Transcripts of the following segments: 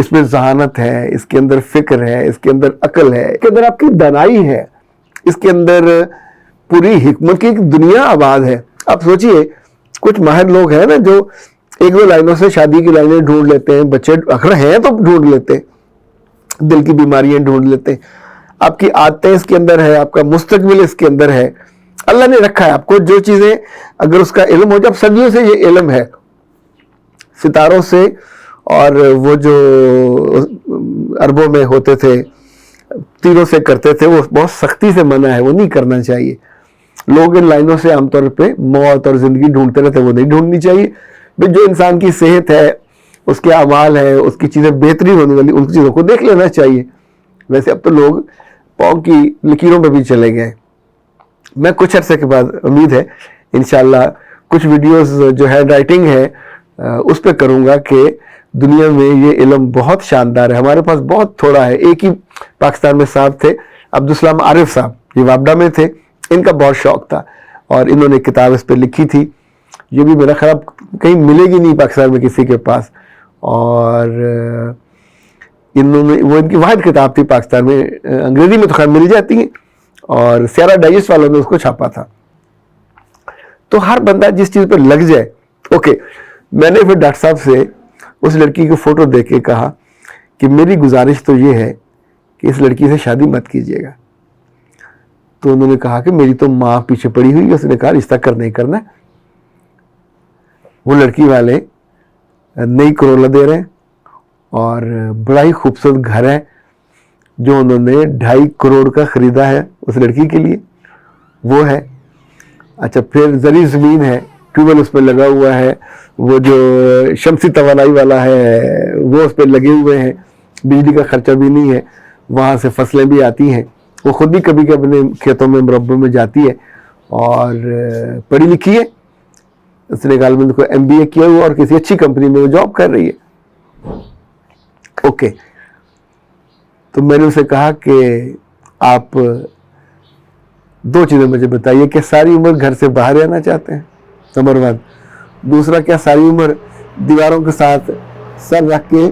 اس میں ذہانت ہے, اس کے اندر فکر ہے, اس کے اندر عقل ہے, اس کے اندر آپ کی دانائی ہے, اس کے اندر پوری حکمت کی ایک دنیا آباد ہے. آپ سوچئے کچھ ماہر لوگ ہیں نا جو ایک دو لائنوں سے شادی کی لائنیں ڈھونڈ لیتے ہیں, بچے اگر ہیں تو ڈھونڈ لیتے ہیں, دل کی بیماریاں ڈھونڈ لیتے ہیں. آپ کی عادتیں اس کے اندر ہے, آپ کا مستقبل اس کے اندر ہے. اللہ نے رکھا ہے آپ کو جو چیزیں, اگر اس کا علم ہو جائے, صدیوں سے یہ علم ہے, ستاروں سے اور وہ جو عربوں میں ہوتے تھے تیروں سے کرتے تھے, وہ بہت سختی سے منع ہے, وہ نہیں کرنا چاہیے. لوگ ان لائنوں سے عام طور پہ موت اور زندگی ڈھونڈتے رہتے, وہ نہیں ڈھونڈنی چاہیے. جو انسان کی صحت ہے, اس کے اعمال ہے, اس کی چیزیں بہتری ہونے والی, ان چیزوں کو دیکھ لینا چاہیے. ویسے اب تو لوگ پاؤں کی لکیروں پہ بھی چلے گئے. میں کچھ عرصے کے بعد امید ہے انشاءاللہ کچھ ویڈیوز جو ہینڈ رائٹنگ ہے اس پہ کروں گا کہ دنیا میں یہ علم بہت شاندار ہے, ہمارے پاس بہت تھوڑا ہے. ایک ہی پاکستان میں صاحب تھے, عبدالسلام عارف صاحب, یہ وابڈا میں تھے, ان کا بہت شوق تھا اور انہوں نے کتاب اس پہ لکھی تھی. یہ بھی میرا خیال کہیں ملے گی نہیں پاکستان میں کسی کے پاس, اور انہوں نے وہ ان کی واحد کتاب تھی پاکستان میں. انگریزی میں تو خیر مل جاتی ہیں, اور سیارہ ڈائجسٹ والوں نے اس کو چھاپا تھا. تو ہر بندہ جس چیز پہ لگ جائے. اوکے, میں نے پھر ڈاکٹر صاحب سے اس لڑکی کی فوٹو دیکھ کے کہا کہ میری گزارش تو یہ ہے کہ اس لڑکی سے شادی مت کیجیے گا. تو انہوں نے کہا کہ میری تو ماں پیچھے پڑی ہوئی ہے, اس نے کہا رشتہ کرنا ہی کرنا ہے. وہ لڑکی والے نئی کرولا دے رہے ہیں اور بڑا ہی خوبصورت گھر ہے جو انہوں نے 2.5 کروڑ کا خریدا ہے اس لڑکی کے لیے, وہ ہے. اچھا, پھر زرعی زمین ہے, ٹیوب ویل اس پہ لگا ہوا ہے, وہ جو شمسی توانائی والا ہے وہ اس پہ لگے ہوئے ہیں, بجلی کا خرچہ بھی نہیں ہے, وہاں سے فصلیں بھی آتی ہیں. وہ خود بھی کبھی کبھی اپنے کھیتوں میں مربوں میں جاتی ہے, اور پڑھی لکھی ہے. اس نے غالباً کو MBA کیا ہوا اور کسی اچھی کمپنی میں وہ جاب کر رہی ہے. اوکے, تو میں نے اسے کہا کہ آپ 2 چیزیں مجھے بتائیے کہ ساری عمر گھر سے باہر رہنا چاہتے ہیں, نمبر 1. دوسرا, کیا ساری عمر دیواروں کے ساتھ سر رکھ کے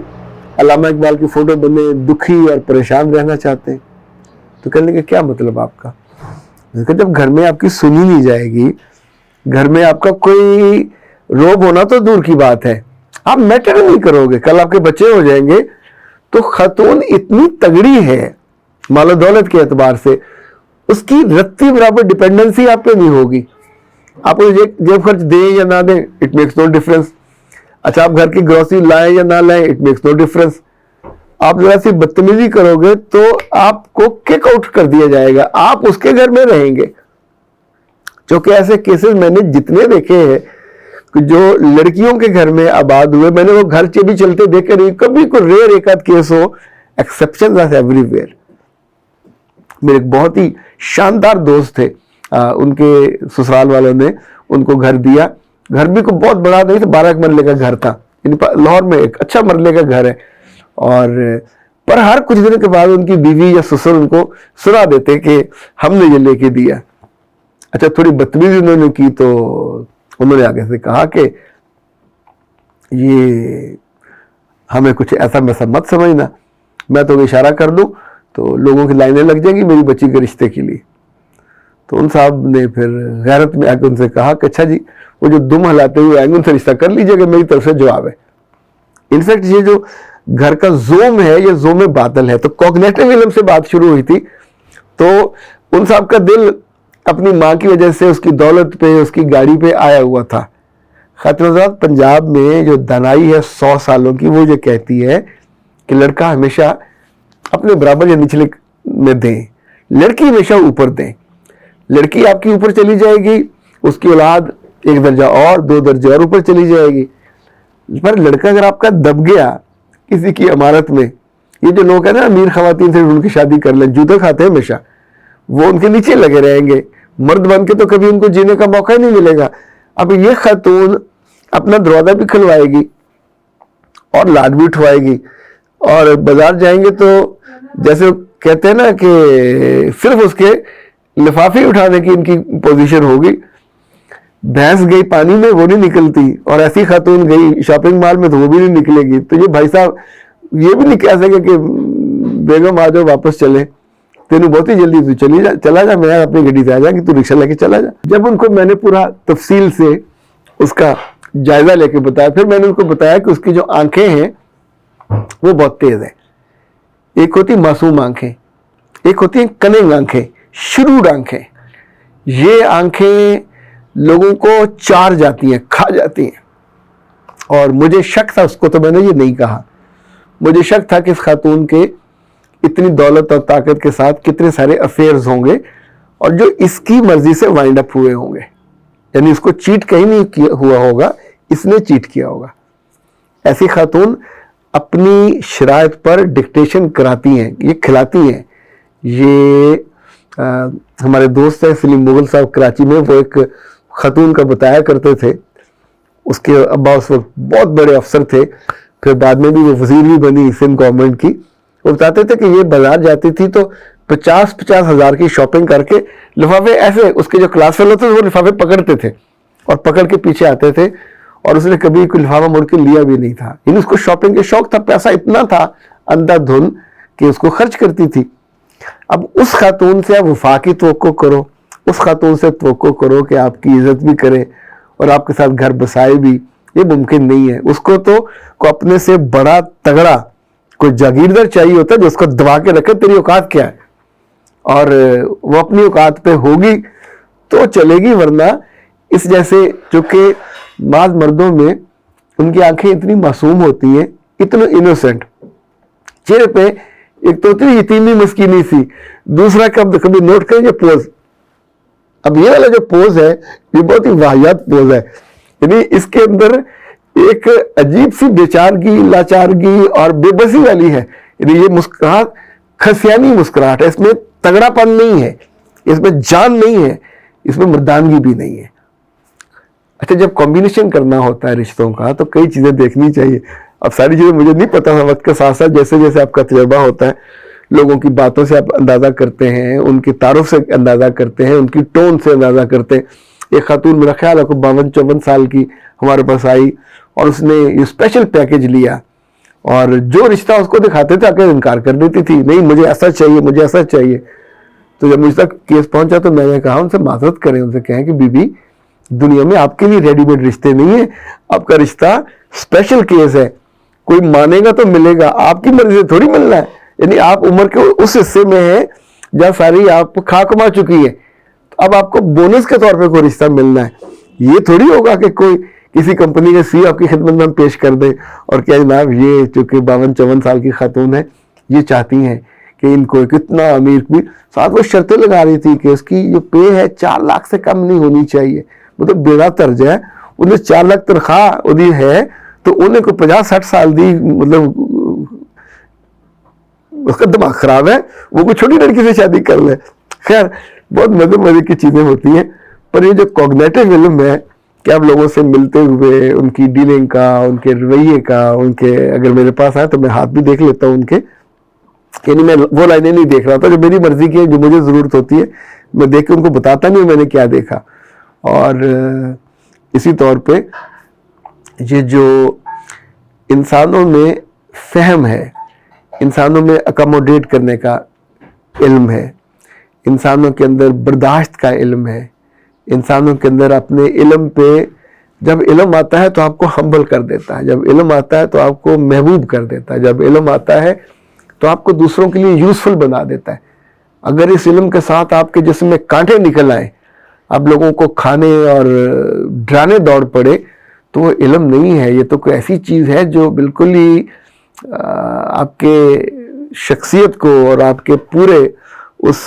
علامہ اقبال کی فوٹو بنے دکھی اور پریشان رہنا چاہتے ہیں؟ تو کہنے کا کیا مطلب آپ کا؟ جب گھر میں آپ کی سنی نہیں جائے گی, گھر میں آپ کا کوئی روب ہونا تو دور کی بات ہے, آپ میٹر نہیں کرو گے, کل آپ کے بچے ہو جائیں گے تو خاتون اتنی تگڑی ہے مال و دولت کے اعتبار سے, اس کی رتی برابر ڈیپینڈنسی آپ پہ نہیں ہوگی. آپ کو جیب خرچ دیں یا نہ دیں, اٹ میکس نو ڈفرینس. اچھا, آپ گھر کی گروسری لائیں یا نہ لائیں, اٹ میکس نو ڈفرینس. آپ ذرا سی بدتمیزی کرو گے تو آپ کو کک آؤٹ کر دیا جائے گا, آپ اس کے گھر میں رہیں گے. چونکہ ایسے کیسز میں نے جتنے دیکھے ہیں جو لڑکیوں کے گھر میں آباد ہوئے, میں نے وہ گھر بھی چلتے دیکھے نہیں, کبھی کوئی ریئر ایک آدھ case who, exception every where. میرے ایک بہت ہی شاندار دوست تھے, ان کے سسرال والوں نے ان کو گھر دیا. گھر بھی کوئی بہت بڑا نہیں تھا, 12 مرلے کا گھر تھا. لاہور میں ایک اچھا مرلے کا گھر ہے, اور پر ہر کچھ دنوں کے بعد ان کی بیوی یا سسر ان کو سنا دیتے کہ ہم نے یہ لے کے دیا. اچھا, تھوڑی بدتمیزی انہوں نے کی تو انہوں نے آگے سے کہا کہ یہ ہمیں کچھ ایسا ویسا مت سمجھنا, میں تو اشارہ کر دوں تو لوگوں کی لائنیں لگ جائیں گی میری بچی کے رشتے کے لیے. تو ان صاحب نے پھر غیرت میں آ کے ان سے کہا کہ اچھا جی, وہ جو دم ہلاتے ہوئے آئیں گے ان سے رشتہ کر لیجیے گا, میری طرف سے جواب ہے. انفیکٹ یہ جو گھر کا زوم ہے یہ زوم باطل ہے. تو کوگنیٹو علم سے بات شروع ہوئی تھی, تو ان صاحب کا دل اپنی ماں کی وجہ سے اس کی دولت پہ, اس کی گاڑی پہ آیا ہوا تھا. خاتون حضرات, پنجاب میں جو دانائی ہے 100 سالوں کی, وہ جو کہتی ہے کہ لڑکا ہمیشہ اپنے برابر یا نچلے میں دیں, لڑکی ہمیشہ اوپر دیں. لڑکی آپ کی اوپر چلی جائے گی, اس کی اولاد 1 درجہ اور 2 درجے اور اوپر چلی جائے گی. پر لڑکا اگر آپ کا دب گیا کسی کی عمارت میں, یہ جو لوگ ہیں نا امیر خواتین سے ان کی شادی کر لیں, جوتے کھاتے ہیں ہمیشہ, وہ ان کے نیچے لگے رہیں گے, مرد بن کے تو کبھی ان کو جینے کا موقع ہی نہیں ملے گا. اب یہ خاتون اپنا دروازہ بھی کھلوائے گی اور لاڈ بھی اٹھوائے گی, اور بازار جائیں گے تو جیسے کہتے ہیں نا کہ صرف اس کے لفافے اٹھانے کی ان کی پوزیشن ہوگی. بھینس گئی پانی میں وہ نہیں نکلتی, اور ایسی خاتون گئی شاپنگ مال میں تو وہ بھی نہیں نکلے گی. تو یہ بھائی صاحب یہ بھی نہیں کہہ سکے کہ بیگم آ جاؤ واپس چلے, تینوں بہت ہی جلدی تو چلا جا, میں اپنی گاڑی سے آ جا کہ تو رکشہ لے کے چلا جا. جب ان کو میں نے پورا تفصیل سے اس کا جائزہ لے کے بتایا, پھر میں نے ان کو بتایا کہ اس کی جو آنکھیں ہیں وہ بہت تیز ہیں. ایک ہوتی معصوم آنکھیں, ایک ہوتی ہیں کننگ آنکھیں, شرور آنکھیں. یہ آنکھیں لوگوں کو چار جاتی ہیں, کھا جاتی ہیں. اور مجھے شک تھا, اس کو تو میں نے یہ نہیں کہا, مجھے شک تھا کہ اس خاتون کے اتنی دولت اور طاقت کے ساتھ کتنے سارے افیئرز ہوں گے اور جو اس کی مرضی سے وائنڈ اپ ہوئے ہوں گے. یعنی اس کو چیٹ کہیں نہیں ہوا ہوگا, اس نے چیٹ کیا ہوگا. ایسی خاتون اپنی شرائط پر ڈکٹیشن کراتی ہیں, یہ کھلاتی ہیں. یہ ہمارے دوست ہیں سلیم مغل صاحب کراچی میں, وہ ایک خاتون کا بتایا کرتے تھے. اس کے ابا اس وقت بہت بڑے افسر تھے, پھر بعد میں بھی وہ وزیر بھی بنی سندھ گورنمنٹ کی. وہ بتاتے تھے کہ یہ بازار جاتی تھی تو 50 ہزار کی شاپنگ کر کے لفافے ایسے, اس کے جو کلاس فیلو تھے وہ لفافے پکڑتے تھے اور پکڑ کے پیچھے آتے تھے, اور اس نے کبھی کوئی لفافہ مڑ کے لیا بھی نہیں تھا. یعنی اس کو شاپنگ کے شوق تھا, پیسہ اتنا تھا اندھا دھن کہ اس کو خرچ کرتی تھی. اب اس خاتون سے آپ وفا کی توقع کرو, اس خاتون سے توقع کرو کہ آپ کی عزت بھی کرے اور آپ کے ساتھ گھر بسائے بھی, یہ ممکن نہیں ہے. اس کو تو اپنے سے بڑا تگڑا کوئی جاگیردار چاہیے ہوتا ہے جو اس کو دبا کے رکھے تیری اوقات کیا ہے, اور وہ اپنی اوقات پہ ہوگی تو چلے گی, ورنہ اس جیسے جو کہ بعض مردوں میں ان کی آنکھیں اتنی معصوم ہوتی ہیں, اتنے انوسنٹ, چہرے پہ ایک تو اتنی یتیمی مسکینی سی, دوسرا کبھی نوٹ کریں یہ پوز. اب یہ والا جو پوز ہے یہ بہت ہی واحد پوز ہے. یعنی اس کے اندر ایک عجیب سی بیچارگی, لاچارگی اور بے بسی والی ہے. یعنی یہ مسکراہٹ خسیانی مسکراہٹ ہے, اس میں تگڑا پن نہیں ہے, اس میں جان نہیں ہے, اس میں مردانگی بھی نہیں ہے. اچھا, جب کمبینیشن کرنا ہوتا ہے رشتوں کا تو کئی چیزیں دیکھنی چاہیے. اب ساری چیزیں مجھے نہیں پتا تھا, وقت کے ساتھ ساتھ جیسے جیسے آپ کا تجربہ ہوتا ہے, لوگوں کی باتوں سے آپ اندازہ کرتے ہیں, ان کی تعارف سے اندازہ کرتے ہیں, ان کی ٹون سے اندازہ کرتے ہیں. ایک خاتون میرا خیال ہے کو 52-54 سال کی ہمارے پاس آئی اور اس نے یہ اسپیشل پیکج لیا, اور جو رشتہ اس کو دکھاتے تھے آ کے انکار کر دیتی تھی, نہیں مجھے ایسا چاہیے, مجھے ایسا چاہیے. تو جب مجھ تک کیس پہنچا تو میں نے کہا ان سے معذرت کریں, ان سے کہیں کہ بی بی دنیا میں آپ کے لیے ریڈی میڈ رشتے نہیں ہیں, آپ کا رشتہ اسپیشل کیس ہے, کوئی مانے گا تو ملے گا, آپ کی مرضی سے تھوڑی ملنا ہے. یعنی آپ عمر کے اس حصے میں ہیں جہاں ساری آپ کھا کما چکی ہے, اب آپ کو بونس کے طور پہ کوئی رشتہ ملنا ہے. یہ تھوڑی ہوگا کہ کوئی کسی کمپنی کے سی آپ کی خدمت میں ہم پیش کر دیں اور کیا جناب یہ چونکہ 52-54 سال کی خاتون ہے, یہ چاہتی ہیں کہ ان کو کتنا امیر بھی, ساتھ وہ شرطیں لگا رہی تھی کہ اس کی جو پے ہے 4 لاکھ سے کم نہیں ہونی چاہیے. مطلب بیڑا ترج ہے, انہیں 4 لاکھ تنخواہ ادھی ہے تو انہیں کو 50-60 سال دی, مطلب اس کا دماغ خراب ہے, وہ کوئی چھوٹی لڑکی سے شادی کر لے. خیر بہت مزے کی چیزیں ہوتی ہیں, پر یہ جو کوگنیٹو علم ہے کہ آپ لوگوں سے ملتے ہوئے ان کی ڈیلنگ کا, ان کے رویے کا, ان کے اگر میرے پاس آئے تو میں ہاتھ بھی دیکھ لیتا ہوں ان کے, یعنی میں وہ لائنیں نہیں دیکھ رہا تھا جو میری مرضی کی ہے, جو مجھے ضرورت ہوتی ہے میں دیکھ کے ان کو بتاتا نہیں میں نے کیا دیکھا. اور اسی طور پہ یہ جو انسانوں میں فہم ہے, انسانوں میں اکاموڈیٹ کرنے کا علم ہے, انسانوں کے اندر برداشت کا علم ہے, انسانوں کے اندر اپنے علم پہ, جب علم آتا ہے تو آپ کو ہمبل کر دیتا ہے, جب علم آتا ہے تو آپ کو محبوب کر دیتا ہے, جب علم آتا ہے تو آپ کو دوسروں کے لیے یوزفل بنا دیتا ہے. اگر اس علم کے ساتھ آپ کے جسم میں کانٹے نکل آئیں, آپ لوگوں کو کھانے اور ڈرانے دوڑ پڑے, تو وہ علم نہیں ہے, یہ تو کوئی ایسی چیز ہے جو بالکل ہی آپ کے شخصیت کو اور آپ کے پورے اس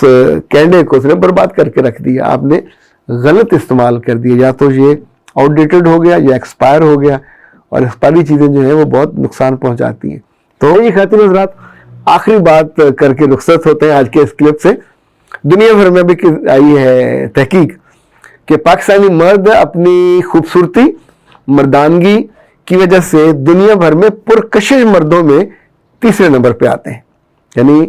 کینڈے کو اس نے برباد کر کے رکھ دیا. آپ نے غلط استعمال کر دیا, یا تو یہ آؤٹ ڈیٹڈ ہو گیا یا ایکسپائر ہو گیا, اور ایکسپائری چیزیں جو ہیں وہ بہت نقصان پہنچاتی ہیں. تو یہ خاتون حضرات آخری بات کر کے رخصت ہوتے ہیں آج کے اس کلپ سے. دنیا بھر میں بھی آئی ہے تحقیق کہ پاکستانی مرد اپنی خوبصورتی, مردانگی کی وجہ سے دنیا بھر میں پرکشش مردوں میں 3 نمبر پہ آتے ہیں. یعنی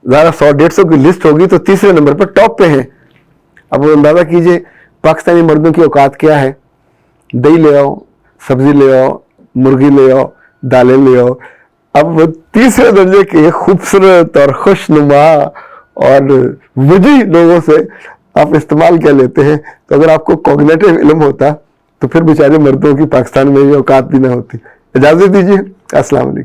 ذرا 100-150 کی لسٹ ہوگی تو 3 نمبر پر ٹاپ پہ ہیں. اب وہ اندازہ کیجئے پاکستانی مردوں کی اوقات کیا ہے, دہی لے آؤ, سبزی لے آؤ, مرغی لے آؤ, دالیں لے آؤ. اب وہ تیسرے درجے کے خوبصورت اور خوشنما اور وجیح لوگوں سے آپ استعمال کیا لیتے ہیں. تو اگر آپ کو کوگنیٹو علم ہوتا تو پھر بیچارے مردوں کی پاکستان میں یہ اوقات بھی نہ ہوتی. اجازت دیجیے. السلام علیکم.